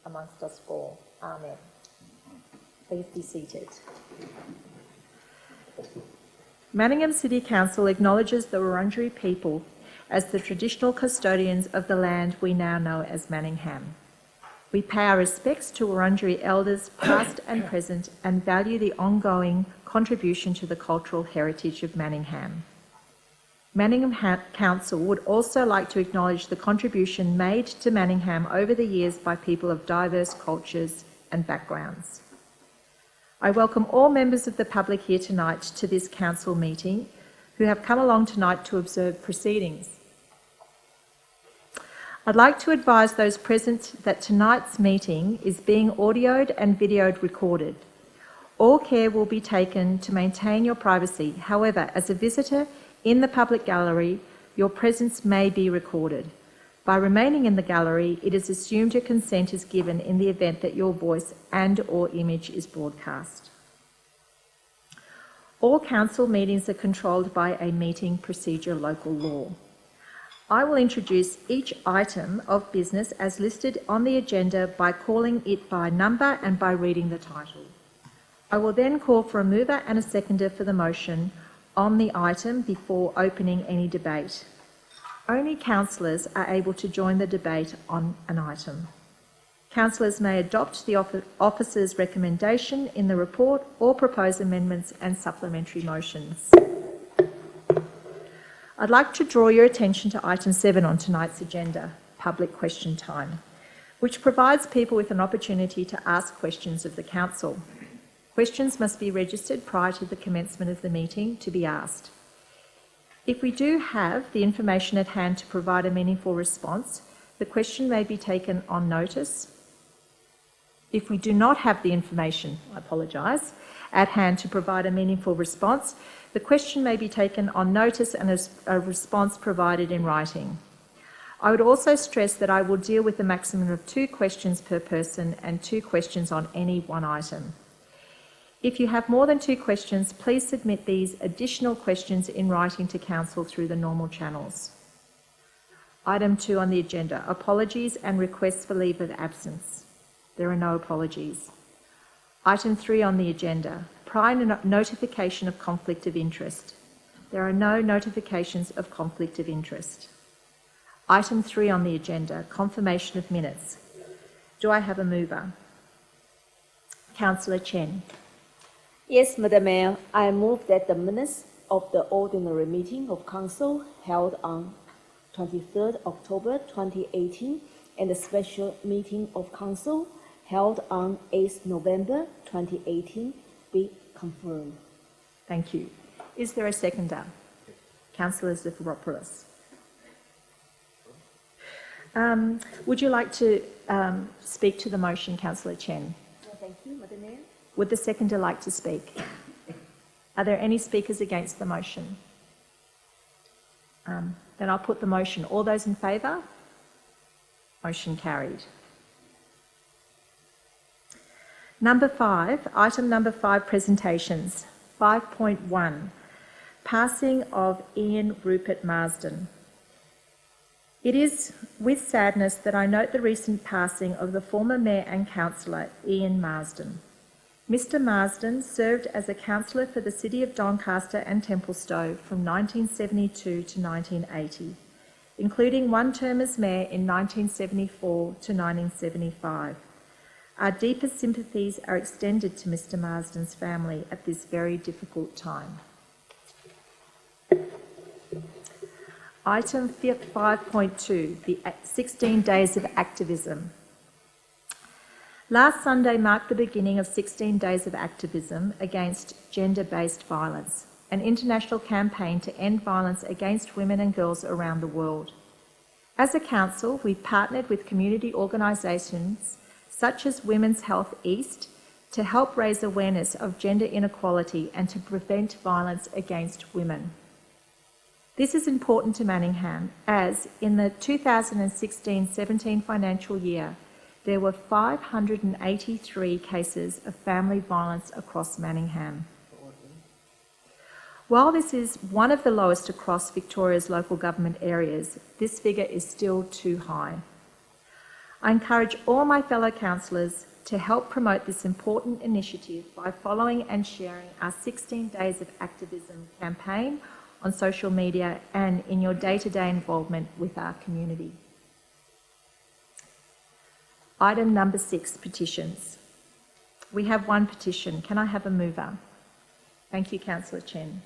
amongst us all. Amen. Please be seated. Manningham City Council acknowledges the Wurundjeri people as the traditional custodians of the land we now know as Manningham. We pay our respects to Wurundjeri elders past and present and value the ongoing contribution to the cultural heritage of Manningham. Manningham Council would also like to acknowledge the contribution made to Manningham over the years by people of diverse cultures and backgrounds. I welcome all members of the public here tonight to this council meeting who have come along tonight to observe proceedings. I'd like to advise those present that tonight's meeting is being audioed and videoed recorded. All care will be taken to maintain your privacy. However, as a visitor in the public gallery, your presence may be recorded. By remaining in the gallery, it is assumed your consent is given in the event that your voice and/or image is broadcast. All council meetings are controlled by a meeting procedure local law. I will introduce each item of business as listed on the agenda by calling it by number and by reading the title. I will then call for a mover and a seconder for the motion on the item before opening any debate. Only councillors are able to join the debate on an item. Councillors may adopt the officer's recommendation in the report or propose amendments and supplementary motions. I'd like to draw your attention to item 7 on tonight's agenda, public question time, which provides people with an opportunity to ask questions of the council. Questions must be registered prior to the commencement of the meeting to be asked. If we do have the information at hand to provide a meaningful response, the question may be taken on notice. If we do not have the information, at hand to provide a meaningful response, the question may be taken on notice and a response provided in writing. I would also stress that I will deal with a maximum of 2 questions per person and 2 questions on any one item. If you have more than 2 questions, please submit these additional questions in writing to Council through the normal channels. Item 2 on the agenda, apologies and requests for leave of absence. There are no apologies. Item 3 on the agenda, prior notification of conflict of interest. There are no notifications of conflict of interest. Item 3 on the agenda, confirmation of minutes. Do I have a mover? Councillor Chen. Yes, Madam Mayor, I move that the minutes of the ordinary meeting of Council held on 23rd October 2018 and the special meeting of Council held on 8th November 2018 be confirmed. Thank you. Is there a seconder? Councillor Zafiropoulos. Would you like to speak to the motion, Councillor Chen? Thank you, Madam Mayor. Would the seconder like to speak? Are there any speakers against the motion? Then I'll put the motion. All those in favour? Motion carried. Number 5, item number 5, presentations. 5.1, passing of Ian Rupert Marsden. It is with sadness that I note the recent passing of the former Mayor and Councillor Ian Marsden. Mr Marsden served as a councillor for the City of Doncaster and Templestowe from 1972 to 1980, including 1 term as Mayor in 1974 to 1975. Our deepest sympathies are extended to Mr Marsden's family at this very difficult time. Item 5.2, the 16 days of activism. Last Sunday marked the beginning of 16 days of activism against gender-based violence, an international campaign to end violence against women and girls around the world. As a council, we've partnered with community organisations such as Women's Health East to help raise awareness of gender inequality and to prevent violence against women. This is important to Manningham as in the 2016-17 financial year, there were 583 cases of family violence across Manningham. While this is one of the lowest across Victoria's local government areas, this figure is still too high. I encourage all my fellow councillors to help promote this important initiative by following and sharing our 16 Days of Activism campaign on social media and in your day-to-day involvement with our community. Item number 6, petitions. We have one petition. Can I have a mover? Thank you, Councillor Chen.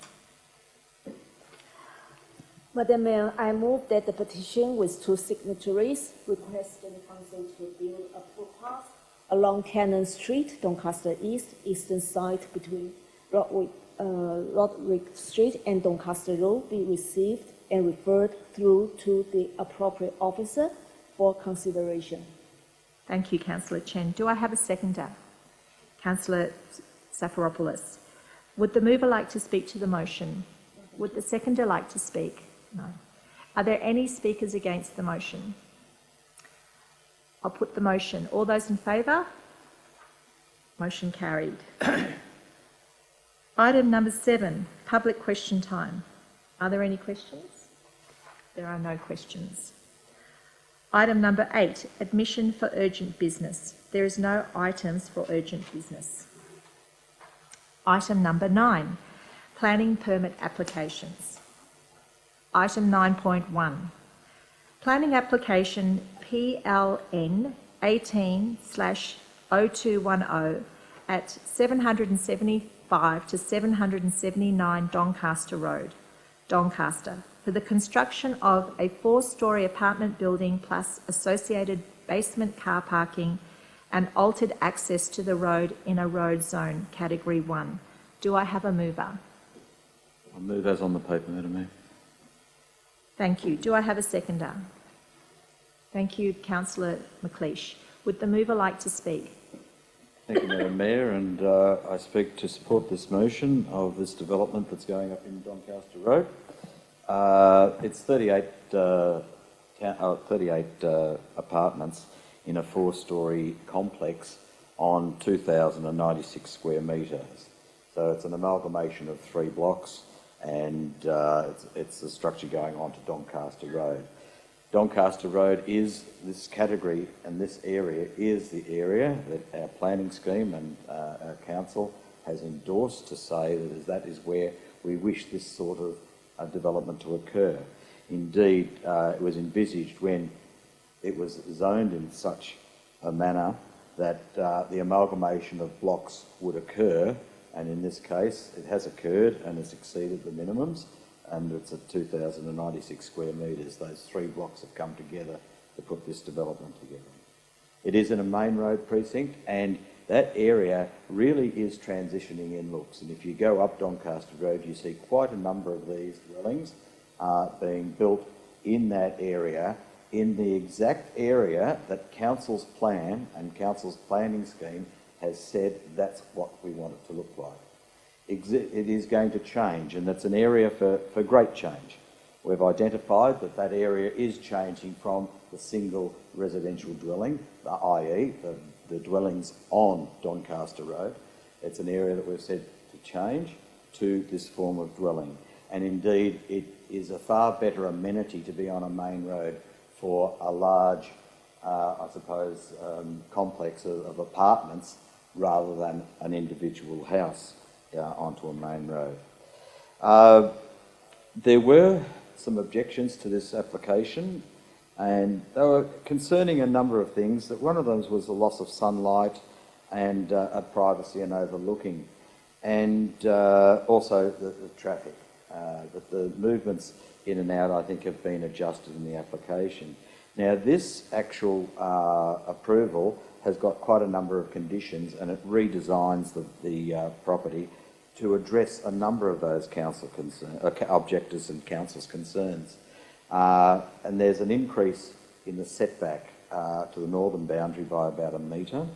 Madam Mayor, I move that the petition with 2 signatories requesting the council to build a footpath along Cannon Street, Doncaster East, eastern side between Roderick Street and Doncaster Road be received and referred through to the appropriate officer for consideration. Thank you, Councillor Chen. Do I have a seconder? Councillor Zafiropoulos. Would the mover like to speak to the motion? Would the seconder like to speak? No. Are there any speakers against the motion? I'll put the motion. All those in favour? Motion carried. Item number 7, public question time. Are there any questions? There are no questions. Item number 8, admission for urgent business. There is no items for urgent business. Item number 9, planning permit applications. Item 9.1, planning application PLN 18/0210 at 775 to 779 Doncaster Road, Doncaster, for the construction of a 4-storey apartment building plus associated basement car parking and altered access to the road in a road zone, Category 1. Do I have a mover? I'll move as on the paper, Madam Mayor. Thank you. Do I have a seconder? Thank you, Councillor McLeish. Would the mover like to speak? Thank you, Madam Mayor, and I speak to support this motion of this development that's going up in Doncaster Road. It's 38 apartments in a 4-storey complex on 2,096 square metres. So it's an amalgamation of 3 blocks, and it's a structure going on to Doncaster Road. Doncaster Road is this category, and this area is the area that our planning scheme and our council has endorsed to say that is where we wish this sort of development to occur. Indeed, it was envisaged when it was zoned in such a manner that the amalgamation of blocks would occur, and in this case it has occurred and has exceeded the minimums, and it's at 2,096 square metres. Those 3 blocks have come together to put this development together. It is in a main road precinct, and that area really is transitioning in looks. And if you go up Doncaster Road, you see quite a number of these dwellings being built in that area, in the exact area that Council's plan and Council's planning scheme has said that's what we want it to look like. It is going to change, and that's an area for great change. We've identified that area is changing from the single residential dwelling, i.e. the dwellings on Doncaster Road. It's an area that we've said to change to this form of dwelling. And indeed, it is a far better amenity to be on a main road for a large, complex of apartments rather than an individual house onto a main road. There were some objections to this application, and they were concerning a number of things. That one of them was the loss of sunlight and privacy and overlooking, and also the traffic. That the movements in and out, I think, have been adjusted in the application. Now, this actual approval has got quite a number of conditions, and it redesigns the property to address a number of those council objectors and council's concerns. And there's an increase in the setback to the northern boundary by about 1 metre,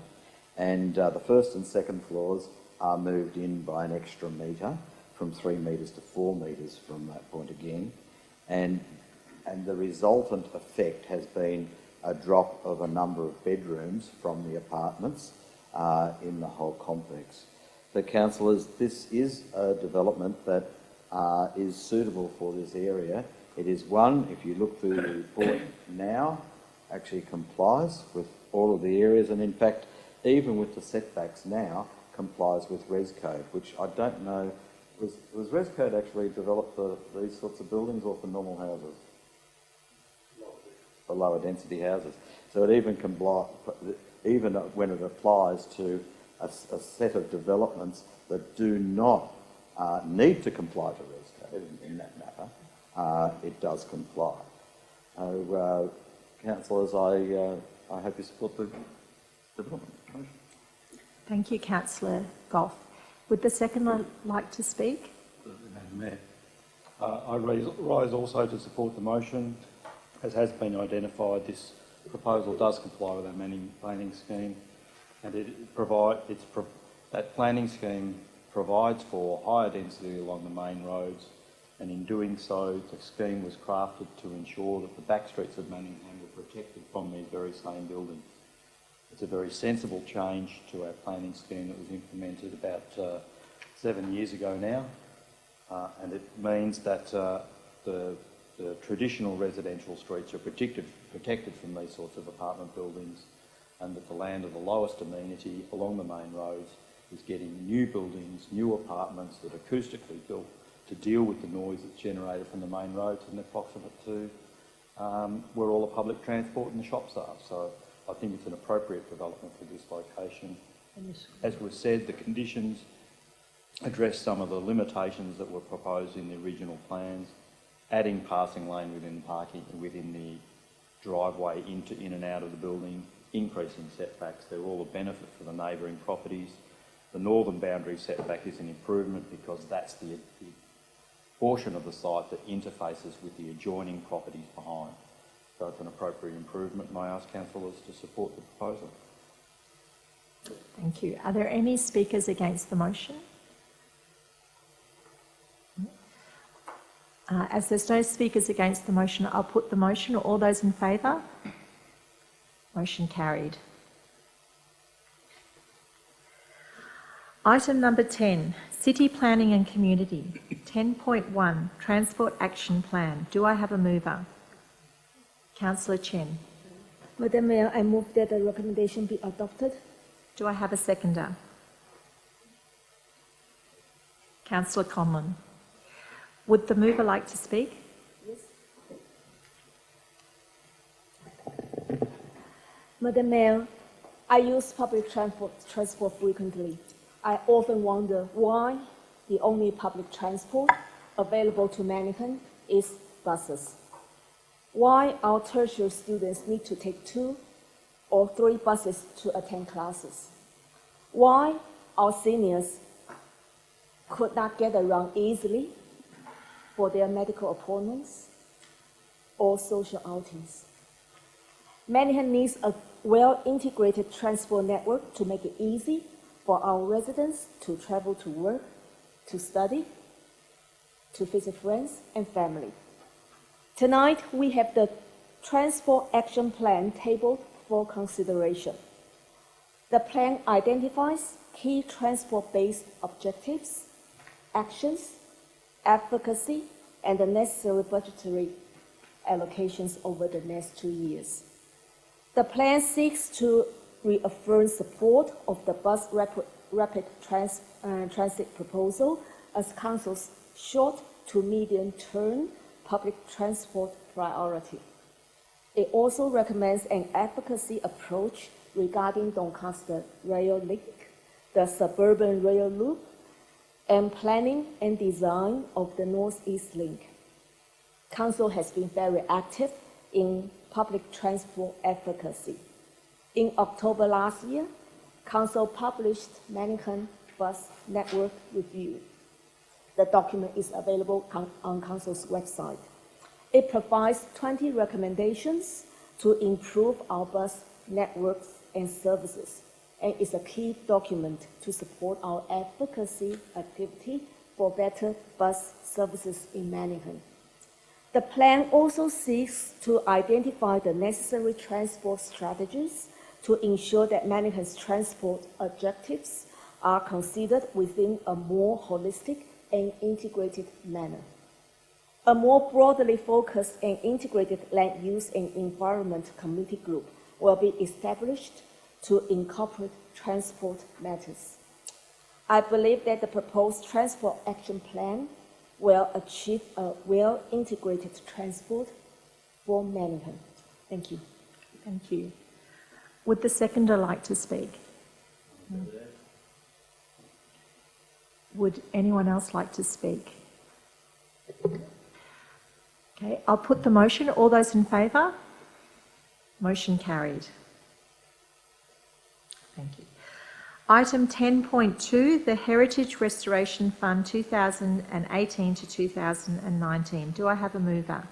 and the first and second floors are moved in by an extra metre, from 3 metres to 4 metres from that point again, and the resultant effect has been a drop of a number of bedrooms from the apartments in the whole complex. So, councillors, this is a development that is suitable for this area. It is one, if you look through the report now, actually complies with all of the areas, and in fact, even with the setbacks now, complies with Res Code, which I don't know, was Res Code actually developed for these sorts of buildings or for normal houses? For lower density houses. So it even even when it applies to a set of developments that do not need to comply to Res Code in that matter, it does comply. So, councillors, I hope you support the development motion. Thank you, Councillor Goff. Would the seconder like to speak? Madam Mayor. I rise also to support the motion. As has been identified, this proposal does comply with our planning scheme, and that planning scheme provides for higher density along the main roads, and in doing so, the scheme was crafted to ensure that the back streets of Manningham were protected from these very same buildings. It's a very sensible change to our planning scheme that was implemented about 7 years ago now, and it means that the traditional residential streets are protected from these sorts of apartment buildings, and that the land of the lowest amenity along the main roads is getting new buildings, new apartments that are acoustically built to deal with the noise that's generated from the main roads and they're proximate to where all the public transport and the shops are. So I think it's an appropriate development for this location. As was said, the conditions address some of the limitations that were proposed in the original plans, adding passing lane within the driveway in and out of the building, increasing setbacks. They're all a benefit for the neighbouring properties. The northern boundary setback is an improvement because that's the portion of the site that interfaces with the adjoining properties behind. So it's an appropriate improvement, and I ask councillors to support the proposal. Thank you. Are there any speakers against the motion? As there's no speakers against the motion, I'll put the motion. All those in favour? Motion carried. Item number 10, City Planning and Community. 10.1, Transport Action Plan. Do I have a mover? Councillor Chen. Madam Mayor, I move that the recommendation be adopted. Do I have a seconder? Councillor Conlon. Would the mover like to speak? Yes. Madam Mayor, I use public transport frequently. I often wonder why the only public transport available to Manningham is buses. Why our tertiary students need to take 2 or 3 buses to attend classes. Why our seniors could not get around easily for their medical appointments or social outings. Manningham needs a well-integrated transport network to make it easy for our residents to travel to work, to study, to visit friends and family. Tonight, we have the Transport Action Plan tabled for consideration. The plan identifies key transport-based objectives, actions, advocacy, and the necessary budgetary allocations over the next 2 years. The plan seeks to reaffirm support of the bus rapid transit proposal as Council's short to medium-term public transport priority. It also recommends an advocacy approach regarding Doncaster Rail Link, the suburban rail loop, and planning and design of the North East Link. Council has been very active in public transport advocacy. In October last year, Council published Manningham Bus Network Review. The document is available on Council's website. It provides 20 recommendations to improve our bus networks and services, and is a key document to support our advocacy activity for better bus services in Manningham. The plan also seeks to identify the necessary transport strategies to ensure that Manningham's transport objectives are considered within a more holistic and integrated manner. A more broadly focused and integrated land use and environment committee group will be established to incorporate transport matters. I believe that the proposed transport action plan will achieve a well-integrated transport for Manningham. Thank you. Thank you. Would the seconder like to speak? Would anyone else like to speak? Okay, I'll put the motion. All those in favour? Motion carried. Thank you. Item 10.2, the Heritage Restoration Fund 2018 to 2019. Do I have a mover?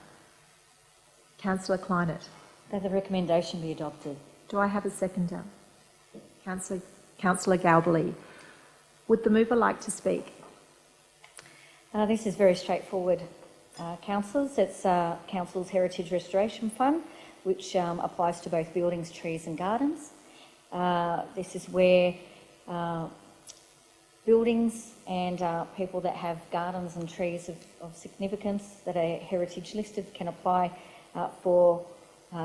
Councillor Kleinert. That the recommendation be adopted. Do I have a seconder? Councillor Galbally. Would the mover like to speak? This is very straightforward, councillors. It's Council's Heritage Restoration Fund, which applies to both buildings, trees and gardens. This is where buildings and people that have gardens and trees of significance that are heritage listed can apply for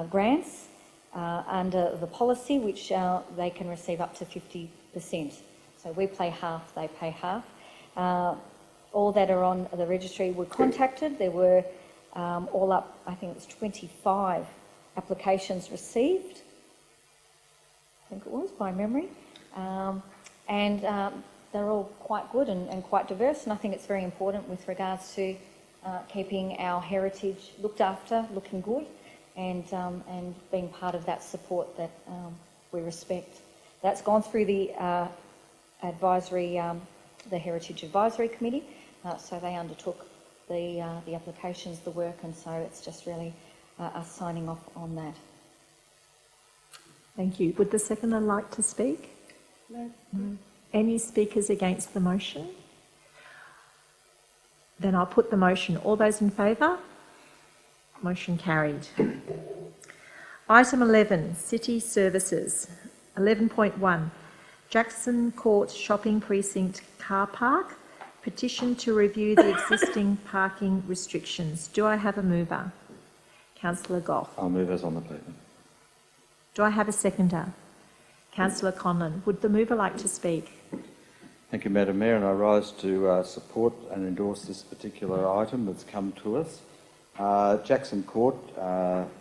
grants under the policy, which they can receive up to 50%. So we pay half, they pay half. All that are on the registry were contacted. There were all up, I think it was 25 applications received. I think it was, by memory. And they're all quite good and quite diverse, and I think it's very important with regards to keeping our heritage looked after, looking good, and being part of that support that we respect. That's gone through the advisory, the Heritage Advisory Committee, so they undertook the applications, the work, and so it's just really us signing off on that. Thank you. Would the seconder like to speak? No. Any speakers against the motion? Then I'll put the motion. All those in favour? Motion carried. Item 11, City Services. 11.1, Jackson Court Shopping Precinct Car Park. Petition to review the existing parking restrictions. Do I have a mover? Councillor Goff. I'll move as on the paper. Do I have a seconder? Councillor Conlon. Would the mover like to speak? Thank you, Madam Mayor, and I rise to support and endorse this particular item that's come to us. Jackson Court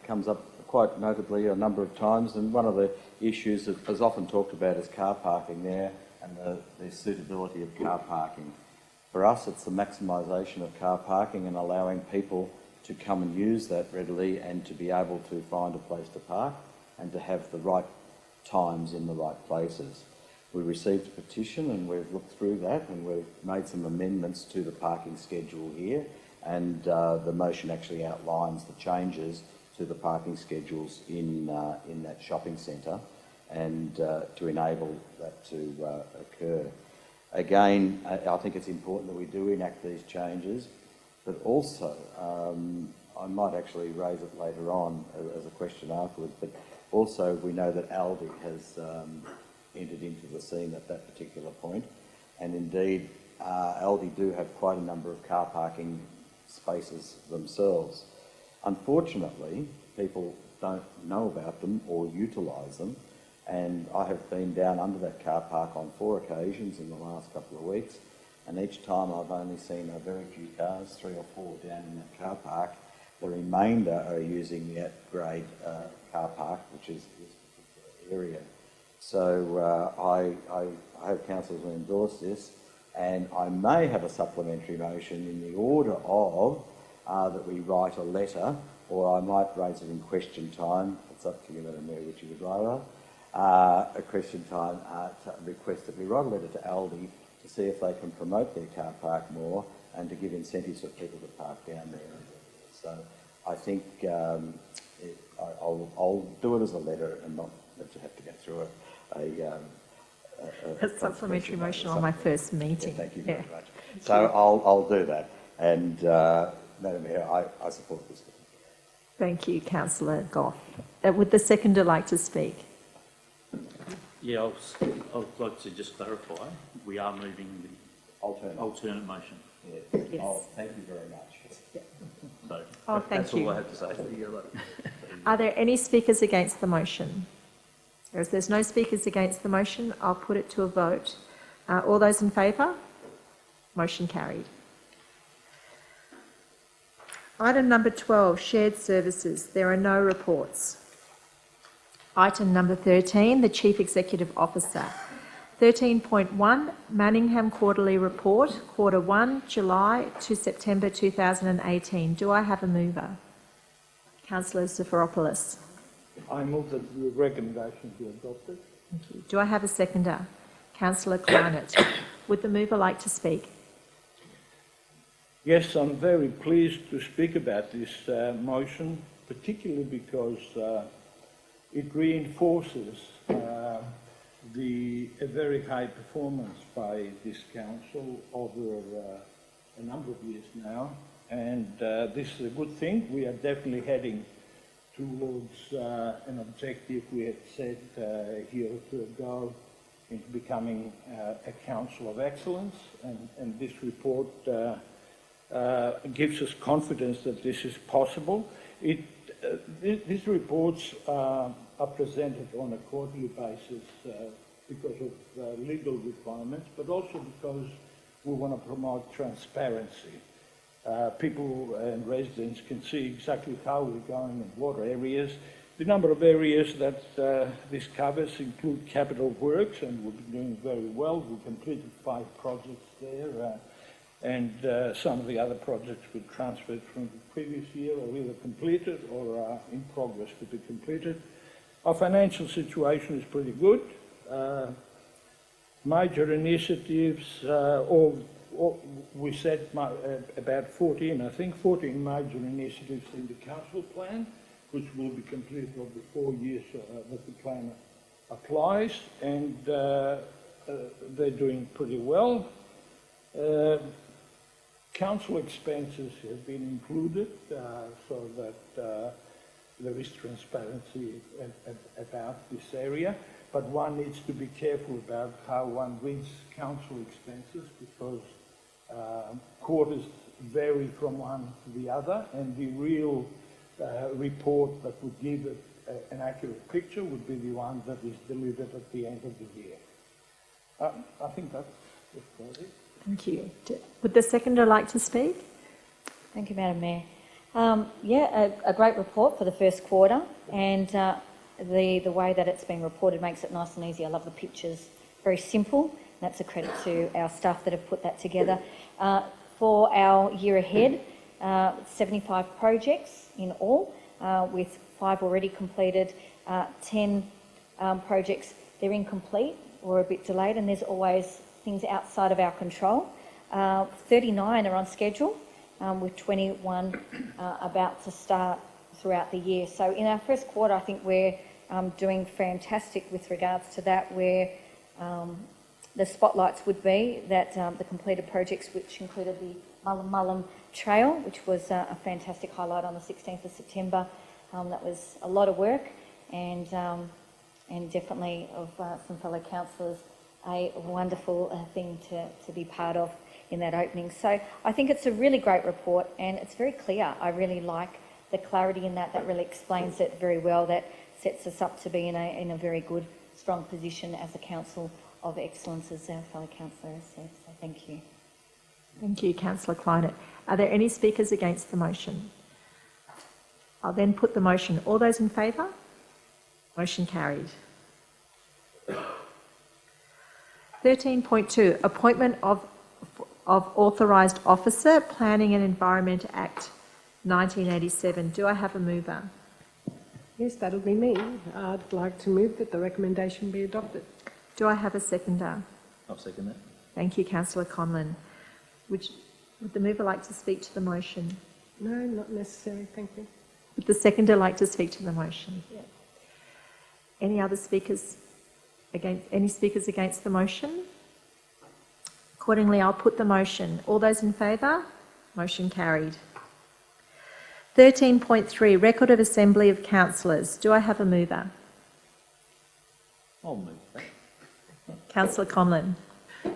comes up quite notably a number of times, and one of the issues that is often talked about is car parking there and the suitability of car parking. For us, it's the maximisation of car parking and allowing people to come and use that readily and to be able to find a place to park and to have the right times in the right places. We received a petition and we've looked through that and we've made some amendments to the parking schedule here, and the motion actually outlines the changes to the parking schedules in that shopping centre and to enable that to occur. Again, I think it's important that we do enact these changes, but also I might actually raise it later on as a question afterwards, but also we know that Aldi has entered into the scene at that particular point, and indeed Aldi do have quite a number of car parking spaces themselves. Unfortunately, people don't know about them or utilise them, and I have been down under that car park on 4 occasions in the last couple of weeks, and each time I've only seen a very few cars, 3 or 4 down in that car park. The remainder are using the at-grade car park, which is this particular area. So I hope councillors will endorse this, and I may have a supplementary motion in the order of that we write a letter, or I might raise it in question time. It's up to you, Madam Mayor, which you would rather. A question time to request that we write a letter to Aldi to see if they can promote their car park more and to give incentives for people to park down there. So I think I'll do it as a letter and not have to go through a supplementary motion on my first meeting. Yeah, thank you very much. So I'll do that, and Madam Mayor, I support this. Thank you, Councillor Goff. Would the seconder like to speak? Yeah, I'd like to just clarify, we are moving the alternate motion. Yeah. Yes. Oh, thank you very much. Yeah. So Oh, thank that's you. all I have to say. Are there any speakers against the motion? If there's no speakers against the motion, I'll put it to a vote. All those in favour? Motion carried. Item number 12, shared services. There are no reports. Item number 13, the Chief Executive Officer. 13.1, Manningham Quarterly Report, Quarter 1, July to September 2018. Do I have a mover? Councillor Zafiropoulos. I move that the recommendation be adopted. Thank you. Do I have a seconder? Councillor Kleinert. Would the mover like to speak? Yes, I'm very pleased to speak about this motion, particularly because it reinforces a very high performance by this council over a number of years now, and this is a good thing. We are definitely heading towards an objective we had set a year or two ago into becoming a council of excellence, and this report gives us confidence that this is possible. These reports are presented on a quarterly basis because of legal requirements, but also because we want to promote transparency. People and residents can see exactly how we're going in what areas. The number of areas that this covers include capital works, and we've been doing very well. We completed 5 projects there, and some of the other projects were transferred from the previous year, or either completed or are in progress to be completed. Our financial situation is pretty good. Major initiatives, we said about 14, I think 14 major initiatives in the council plan, which will be completed over the 4 years that the plan applies, and they're doing pretty well. Council expenses have been included so that there is transparency about this area, but one needs to be careful about how one reads council expenses, because quarters vary from one to the other, and the real report that would give an accurate picture would be the one that is delivered at the end of the year. I think that's it. Thank you. Would the seconder like to speak? Thank you, Madam Mayor. A great report for the first quarter, and the way that it's been reported makes it nice and easy. I love the pictures, very simple. That's a credit to our staff that have put that together. For our year ahead, 75 projects in all, with 5 already completed, 10 projects, they're incomplete or a bit delayed, and there's always things outside of our control. 39 are on schedule, with 21 about to start throughout the year. So in our first quarter, I think we're doing fantastic with regards to that, where the spotlights would be that the completed projects, which included the Mullen Trail, which was a fantastic highlight on the 16th of September. That was a lot of work, and definitely of some fellow councillors, a wonderful thing to be part of in that opening. So I think it's a really great report, and it's very clear. I really like the clarity in that. That really explains it very well. That sets us up to be in a very good, strong position as a council of excellence, as our fellow councillor has said. So thank you. Thank you, Councillor Kleinert. Are there any speakers against the motion? I'll then put the motion. All those in favour? Motion carried. 13.2, appointment of authorised officer, Planning and Environment Act 1987. Do I have a mover? Yes, that'll be me. I'd like to move that the recommendation be adopted. Do I have a seconder? I'll second that. Thank you, Councillor Conlon. Would the mover like to speak to the motion? No, not necessary, thank you. Would the seconder like to speak to the motion? Yeah. Any other speakers against the motion? Accordingly, I'll put the motion. All those in favour? Motion carried. 13.3, record of assembly of councillors. Do I have a mover? I'll move that. Councillor Conlon.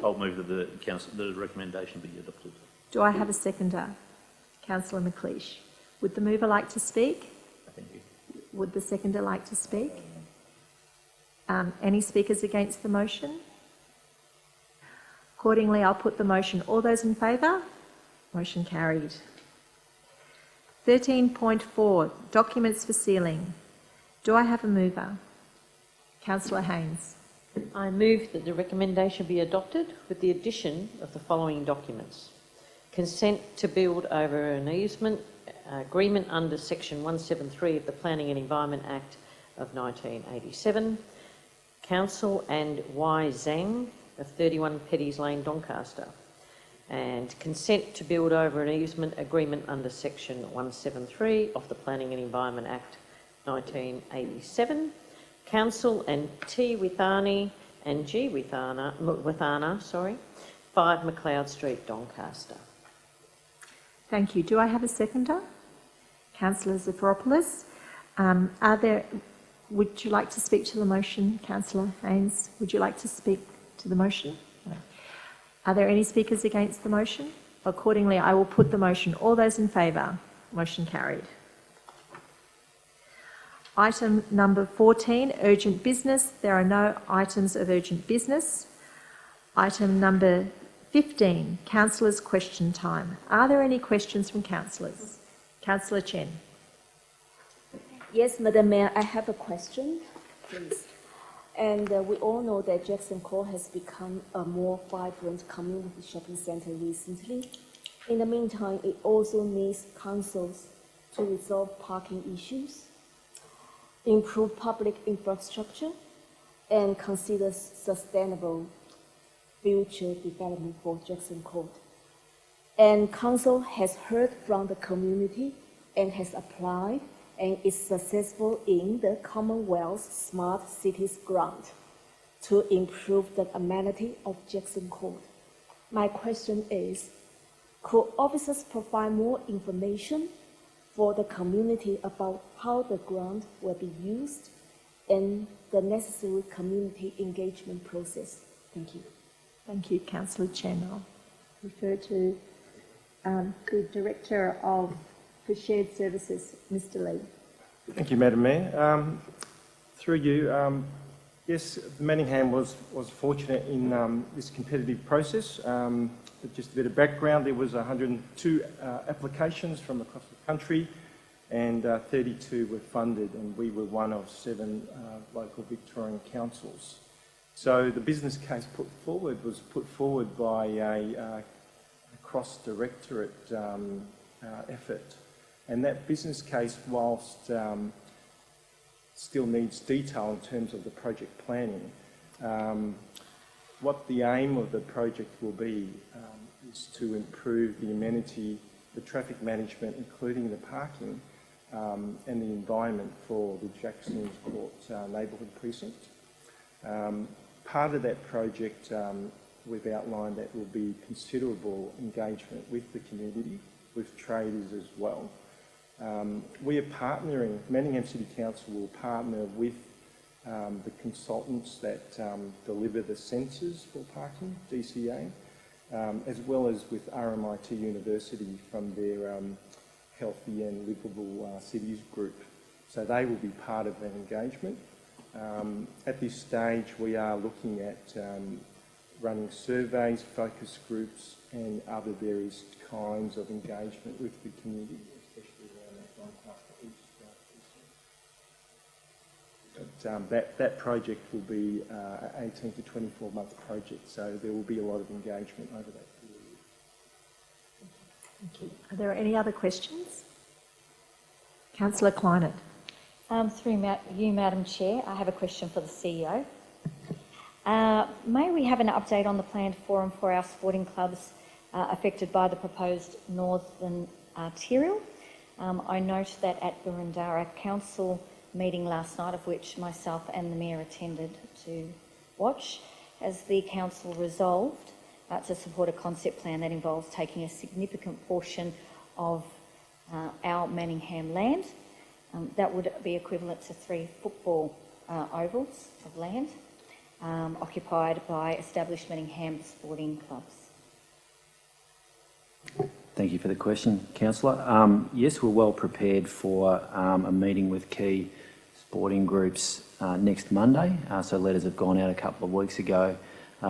I'll move that the recommendation be adopted. Do I have a seconder? Councillor McLeish. Would the mover like to speak? Would the seconder like to speak? Any speakers against the motion? Accordingly, I'll put the motion. All those in favour? Motion carried. 13.4, documents for sealing. Do I have a mover? Councillor Haynes. I move that the recommendation be adopted with the addition of the following documents. Consent to build over an easement agreement under Section 173 of the Planning and Environment Act of 1987. Council and Y Zhang of 31 Petties Lane, Doncaster. And consent to build over an easement agreement under Section 173 of the Planning and Environment Act 1987. Council and T. Withani and G. Withana, 5 McLeod Street, Doncaster. Thank you. Do I have a seconder? Councillor Zafiropoulos. Would you like to speak to the motion, Councillor Haynes? Would you like to speak to the motion? No. Are there any speakers against the motion? Accordingly, I will put the motion. All those in favour? Motion carried. Item number 14, urgent business. There are no items of urgent business. Item number 15, councillors' question time. Are there any questions from councillors? Councillor Chen. Yes, Madam Mayor, I have a question, please. And we all know that Jackson Court has become a more vibrant community shopping centre recently. In the meantime, it also needs councils to resolve parking issues, improve public infrastructure, and consider sustainable future development for Jackson Court. And council has heard from the community and has applied and is successful in the Commonwealth Smart Cities Grant to improve the amenity of Jackson Court. My question is, could officers provide more information for the community about how the grant will be used and the necessary community engagement process? Thank you. Thank you, Councillor Chen. I'll refer to the Director for Shared Services, Mr. Lee. Thank you, Madam Mayor. Through you, yes, Manningham was fortunate in this competitive process. But just a bit of background, there was 102 applications from across the country and 32 were funded, and we were one of 7 local Victorian councils. So the business case was put forward by a cross-directorate effort. And that business case, whilst still needs detail in terms of the project planning, what the aim of the project will be is to improve the amenity, the traffic management, including the parking, and the environment for the Jackson Court neighbourhood precinct. Part of that project, we've outlined that will be considerable engagement with the community, with traders as well. We are partnering, Manningham City Council will partner with the consultants that deliver the sensors for parking, DCA, as well as with RMIT University from their Healthy and Livable Cities group. So they will be part of that engagement. At this stage, we are looking at running surveys, focus groups, and other various kinds of engagement with the community, especially around that Doncaster East. But that project will be an 18 to 24 month project, so there will be a lot of engagement over that period. Thank you. Are there any other questions? Councillor Kleinert. Through you, Madam Chair, I have a question for the CEO. May we have an update on the planned forum for our sporting clubs affected by the proposed Northern Arterial? I note that at Burundara Council meeting last night, of which myself and the Mayor attended to watch, has the Council resolved to support a concept plan that involves taking a significant portion of our Manningham land. That would be equivalent to 3 football ovals of land occupied by established Manningham sporting clubs. Thank you for the question, Councillor. Yes, we're well prepared for a meeting with key sporting groups next Monday. So letters have gone out a couple of weeks ago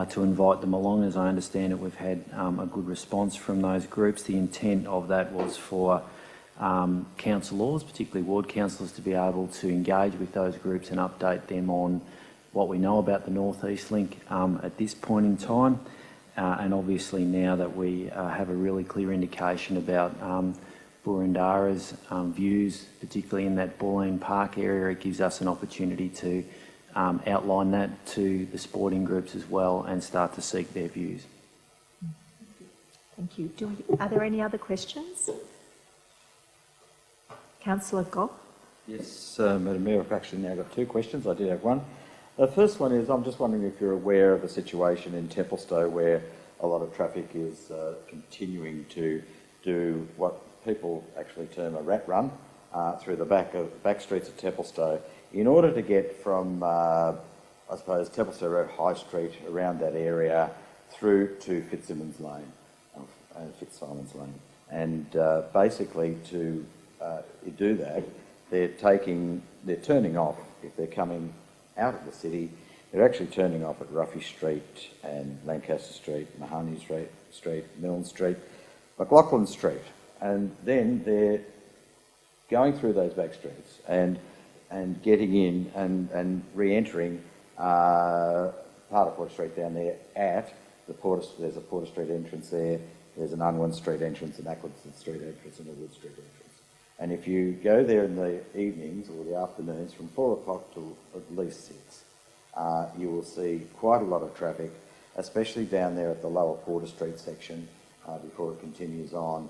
to invite them along. As I understand it, we've had a good response from those groups. The intent of that was for councillors, particularly ward councillors, to be able to engage with those groups and update them on what we know about the North East Link at this point in time. And obviously now that we have a really clear indication about Burundara's views, particularly in that Bulleen Park area, it gives us an opportunity to outline that to the sporting groups as well and start to seek their views. Thank you. Are there any other questions? Councillor Gough. Yes, Madam Mayor, I've actually now got two questions. I did have one. The first one is, I'm just wondering if you're aware of a situation in Templestowe where a lot of traffic is continuing to do what people actually term a rat run through the back streets of Templestowe in order to get from, I suppose, Templestowe Road High Street around that area through to Fitzsimons Lane, Fitzsimons Lane. And basically to do that, they're turning off if they're coming out of the city. They're actually turning off at Ruffy Street and Lancaster Street, Mahoney Street, Milne Street, McLaughlin Street, and then they're going through those back streets and getting in and re-entering part of Porter Street down there at the Porter. There's a Porter Street entrance there. There's an Unwin Street entrance, an Ackwoodson Street entrance, and a Wood Street entrance. And if you go there in the evenings or the afternoons from 4 o'clock to at least 6, you will see quite a lot of traffic, especially down there at the lower Porter Street section before it continues on,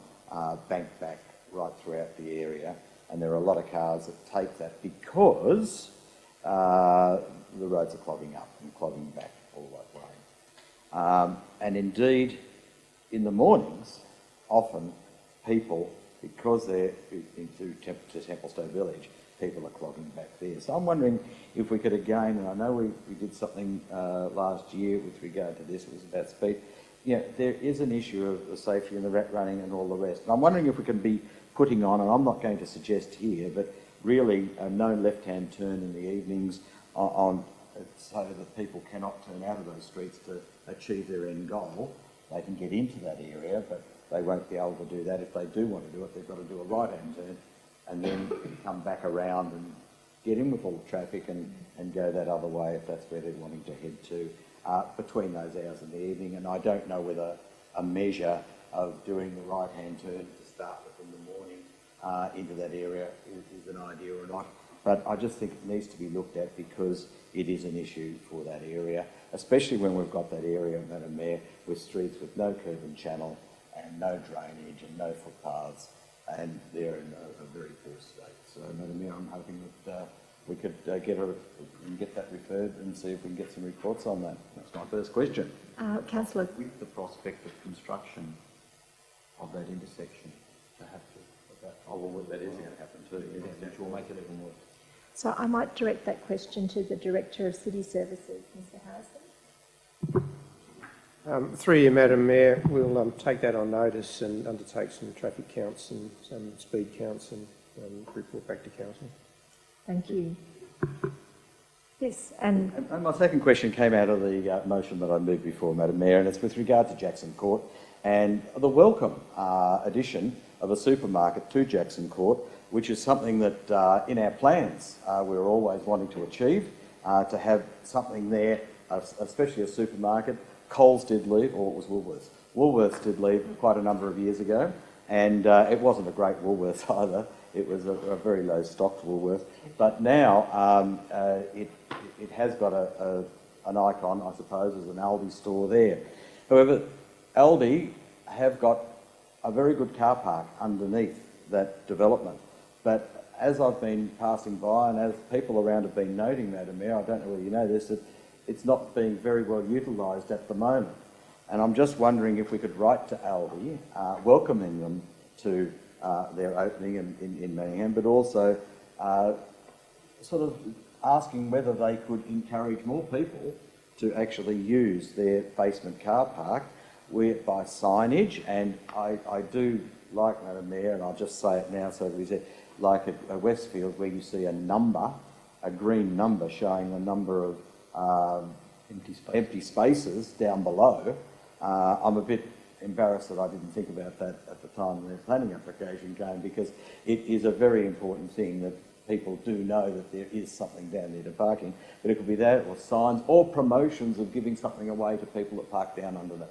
banked back right throughout the area. And there are a lot of cars that take that because the roads are clogging up and clogging back all that way. And indeed, in the mornings, often people, because they're into Templestowe Village, people are clogging back there. So I'm wondering if we could again, and I know we did something last year with regard to this, it was about speed. You know, there is an issue of the safety and the rat running and all the rest. And I'm wondering if we can be putting on, and I'm not going to suggest here, but really no left-hand turn in the evenings on so that people cannot turn out of those streets to achieve their end goal. They can get into that area, but they won't be able to do that. If they do want to do it, they've got to do a right-hand turn and then come back around and get in with all the traffic and go that other way if that's where they're wanting to head to between those hours in the evening. And I don't know whether a measure of doing the right-hand turn to start with in the morning into that area is an idea or not. But I just think it needs to be looked at because it is an issue for that area, especially when we've got that area, Madam Mayor, with streets with no curb and channel and no drainage and no footpaths, and they're in a very poor state. So, Madam Mayor, I'm hoping that we could get that referred and see if we can get some reports on that. That's my first question. Councillor. With the prospect of construction of that intersection, to have to, that is going to happen too, which will make it even worse. So I might direct that question to the Director of City Services, Mr Harrison. Through you, Madam Mayor, we'll take that on notice and undertake some traffic counts and some speed counts and report back to Council. Thank you. Yes, and my second question came out of the motion that I moved before, Madam Mayor, and it's with regard to Jackson Court and the welcome addition of a supermarket to Jackson Court, which is something that in our plans we're always wanting to achieve, to have something there, especially a supermarket. Coles did leave, or it was Woolworths. Woolworths did leave quite a number of years ago, and it wasn't a great Woolworths either. It was a very low stocked Woolworths. But now it has got an icon, I suppose, as an Aldi store there. However, Aldi have got a very good car park underneath that development. But as I've been passing by and as people around have been noting, Madam Mayor, I don't know whether you know this, that it's not being very well utilised at the moment. And I'm just wondering if we could write to Aldi, welcoming them to their opening in Manningham, but also sort of asking whether they could encourage more people to actually use their basement car park by signage, and I do like, Madam Mayor, and I'll just say it now so that we say, like at Westfield, where you see a number, a green number showing the number of empty spaces down below. I'm a bit embarrassed that I didn't think about that at the time the planning application came, because it is a very important thing that people do know that there is something down there to parking. But it could be that, or signs, or promotions of giving something away to people that park down underneath.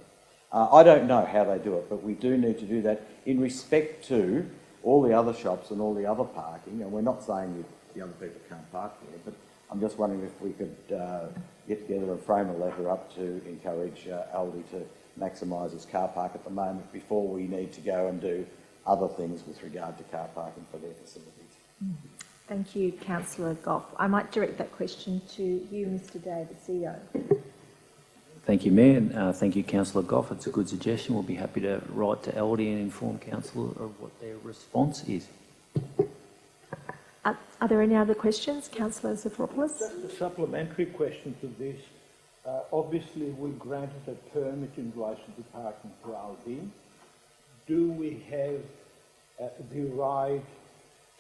I don't know how they do it, but we do need to do that in respect to all the other shops and all the other parking. And we're not saying the other people can't park there, but I'm just wondering if we could get together and frame a letter up to encourage Aldi to maximise its car park at the moment before we need to go and do other things with regard to car parking for their facilities. Thank you, Councillor Goff. I might direct that question to you, Mr Day, the CEO. Thank you, Mayor, and thank you, Councillor Goff. It's a good suggestion. We'll be happy to write to Aldi and inform Council of what their response is. Are there any other questions, Councillor Zafropoulos? Just a supplementary question to this. Obviously, we granted a permit in relation to parking for Aldi. Do we have the right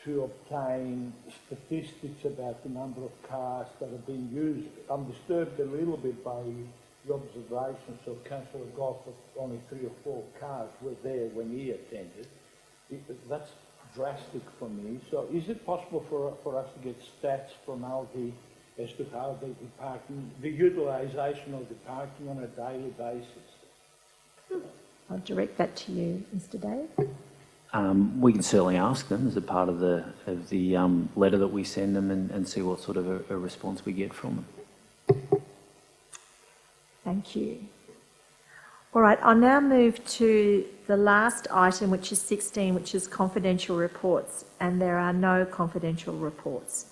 to obtain statistics about the number of cars that are being used? I'm disturbed a little bit by the observations of Councillor Goff that only 3 or 4 cars were there when he attended. That's drastic for me. So is it possible for us to get stats from Aldi as to how they do parking, the utilisation of the parking on a daily basis? I'll direct that to you, Mr Day. We can certainly ask them as a part of the letter that we send them and see what sort of a response we get from them. Thank you. All right, I'll now move to the last item, which is 16, which is confidential reports, and there are no confidential reports.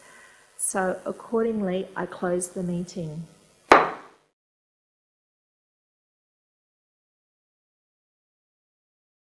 So accordingly, I close the meeting.